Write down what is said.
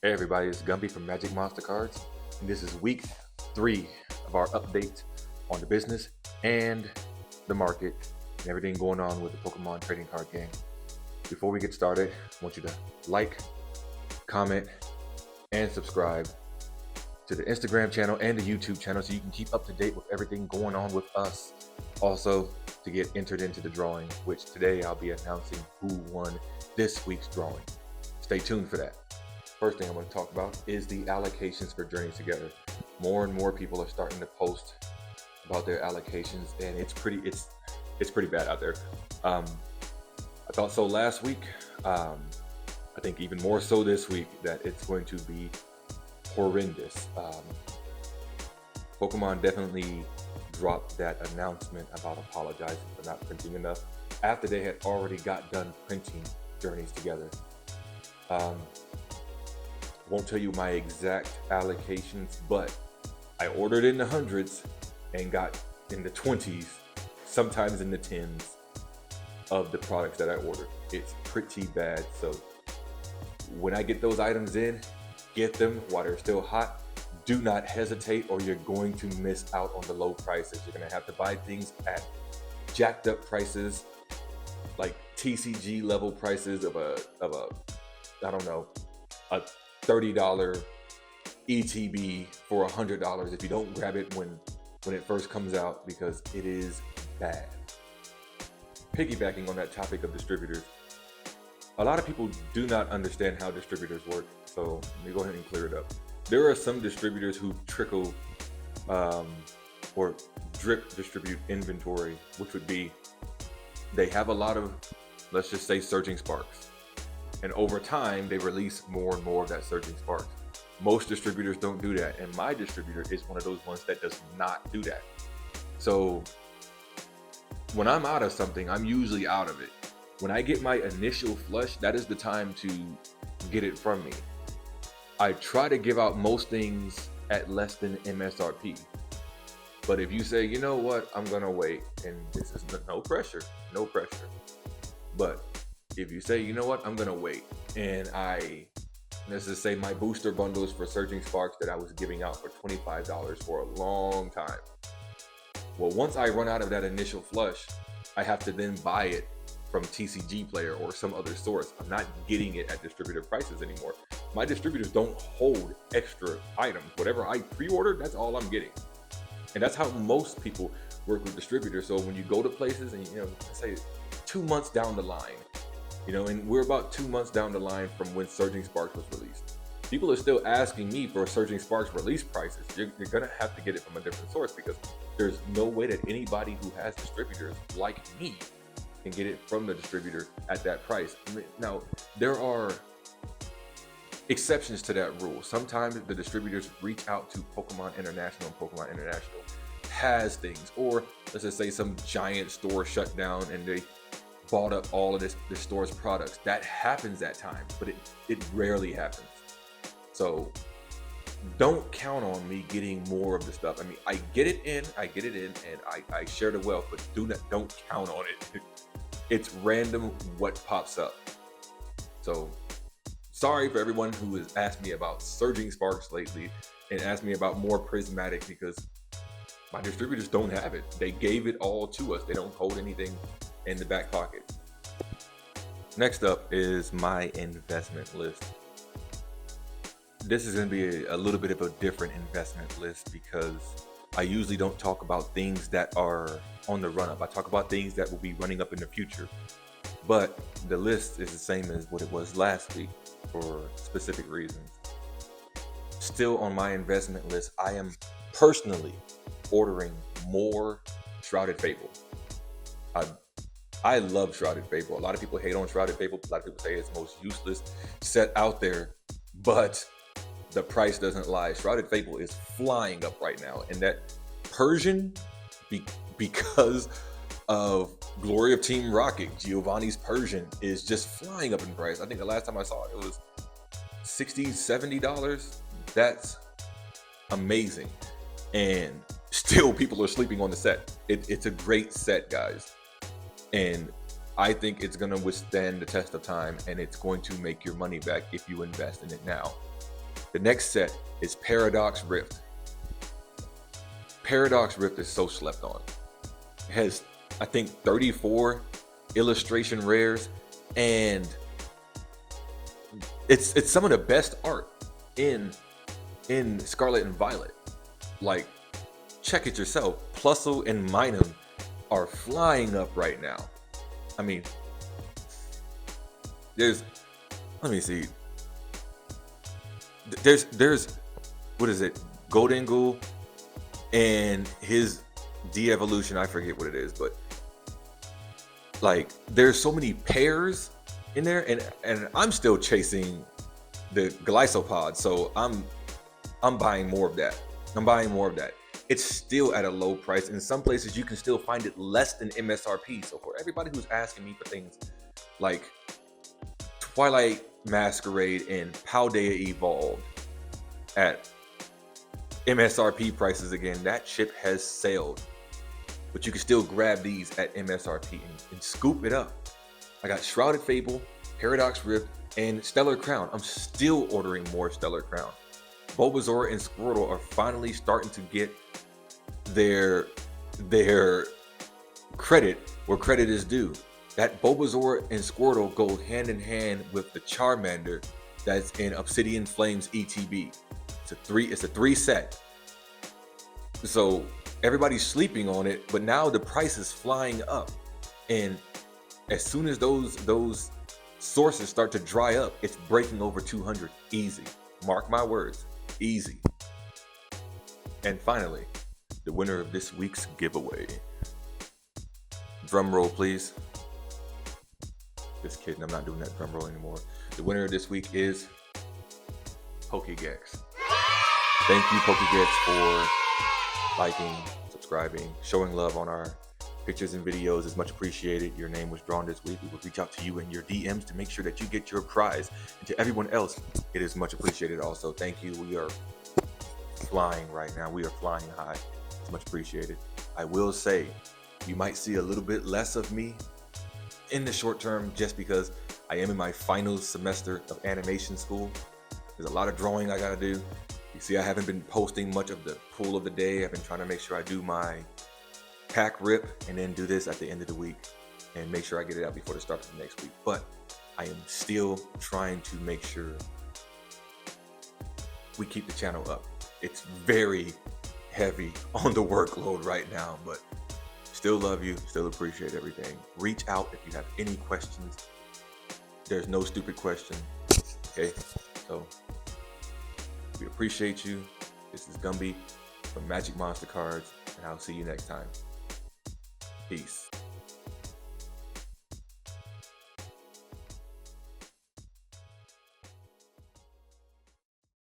Hey everybody, it's Gumby from MagicMonsterCards, and this is week 3 of our update on the business and the market and everything going on with the Pokemon trading card game. Before we get started, I want you to like, comment, and subscribe to the Instagram channel and the YouTube channel so you can keep up to date with everything going on with us. Also, to get entered into the drawing, which today I'll be announcing who won this week's drawing. Stay tuned for that. First thing I want to talk about is the allocations for Journeys Together. More and more people are starting to post about their allocations, and it's pretty bad out there. I thought so last week. I think even more so this week that it's going to be horrendous. Pokemon definitely dropped that announcement about apologizing for not printing enough after they had already got done printing Journeys Together. Won't tell you my exact allocations, but I ordered in the hundreds and got in the 20s, sometimes in the 10s of the products that I ordered. It's pretty bad. So when I get those items in, get them while they're still hot. Do not hesitate or you're going to miss out on the low prices. You're gonna have to buy things at jacked up prices, like TCG level prices of a I don't know, a $30 ETB for $100 if you don't grab it when it first comes out, because it is bad. Piggybacking on that topic of distributors, a lot of people do not understand how distributors work, so let me go ahead and clear it up. There are some distributors who trickle or drip distribute inventory, which would be they have a lot of, let's just say, Surging Sparks. And over time, they release more and more of that Surging Sparks. Most distributors don't do that. And my distributor is one of those ones that does not do that. So when I'm out of something, I'm usually out of it. When I get my initial flush, that is the time to get it from me. I try to give out most things at less than MSRP. But if you say, you know what, I'm gonna wait, and this is no pressure, but if you say, you know what, I'm gonna wait, and let's just say my booster bundles for Surging Sparks that I was giving out for $25 for a long time. Well, once I run out of that initial flush, I have to then buy it from TCG Player or some other source. I'm not getting it at distributor prices anymore. My distributors don't hold extra items. Whatever I pre-ordered, that's all I'm getting. And that's how most people work with distributors. So when you go to places and, let's say 2 months down the line, and we're about 2 months down the line from when Surging Sparks was released, people are still asking me for Surging Sparks release prices. You're going to have to get it from a different source, because there's no way that anybody who has distributors like me can get it from the distributor at that price. Now, there are exceptions to that rule. Sometimes the distributors reach out to Pokemon International, and Pokemon International has things, or let's just say some giant store shut down and they bought up all of this store's products. That happens at times, but it rarely happens. So don't count on me getting more of the stuff. I mean, I get it in, and I share the wealth, but don't count on it. It's random what pops up. So sorry for everyone who has asked me about Surging Sparks lately and asked me about more Prismatic, because my distributors don't have it. They gave it all to us. They don't hold anything in the back pocket. Next up is my investment list. This is going to be a little bit of a different investment list, because I usually don't talk about things that are on the run up. I talk about things that will be running up in the future. But the list is the same as what it was last week for specific reasons. Still on my investment list, I am personally ordering more Shrouded Fable. I love Shrouded Fable. A lot of people hate on Shrouded Fable. A lot of people say it's the most useless set out there, but the price doesn't lie. Shrouded Fable is flying up right now, and that Persian, because of Glory of Team Rocket, Giovanni's Persian is just flying up in price. I think the last time I saw it, it was $60, $70. That's amazing. And still people are sleeping on the set. It's a great set, guys. And I think it's going to withstand the test of time, and it's going to make your money back if you invest in it now. The next set is Paradox Rift. Paradox Rift is so slept on. It has, I think, 34 illustration rares, and it's some of the best art in Scarlet and Violet. Like, check it yourself. Plusle and Minun are flying up right now. I mean, let me see. There's what is it? Goldingle and his de-evolution, I forget what it is, but like there's so many pairs in there, and I'm still chasing the Glycopod, so I'm buying more of that. It's still at a low price. In some places you can still find it less than MSRP. So for everybody who's asking me for things like Twilight Masquerade and Paldea Evolved at MSRP prices again, that ship has sailed. But you can still grab these at MSRP and scoop it up. I got Shrouded Fable, Paradox Rift, and Stellar Crown. I'm still ordering more Stellar Crown. Bulbasaur and Squirtle are finally starting to get their credit where credit is due. That Bulbasaur and Squirtle go hand in hand with the Charmander that's in Obsidian Flames ETB. It's a 3 set. So everybody's sleeping on it, but now the price is flying up. And as soon as those sources start to dry up, it's breaking over 200 easy. Mark my words, easy. And finally, the winner of this week's giveaway. Drum roll, please. Just kidding, I'm not doing that drum roll anymore. The winner of this week is Pokegex. Thank you, Pokegex, for liking, subscribing, showing love on our pictures and videos is much appreciated. Your name was drawn this week. We will reach out to you in your DMs to make sure that you get your prize. And to everyone else, it is much appreciated also. Thank you. We are flying right now. We are flying high. It's much appreciated. I will say, you might see a little bit less of me in the short term just because I am in my final semester of animation school. There's a lot of drawing I gotta do. You see, I haven't been posting much of the pool of the day. I've been trying to make sure I do my pack rip and then do this at the end of the week and make sure I get it out before the start of the next week. But I am still trying to make sure we keep the channel up. It's very heavy on the workload right now, but still love you, still appreciate everything. Reach out if you have any questions. There's no stupid question, okay? So we appreciate you. This is Gumby from Magic Monster Cards, and I'll see you next time. Peace.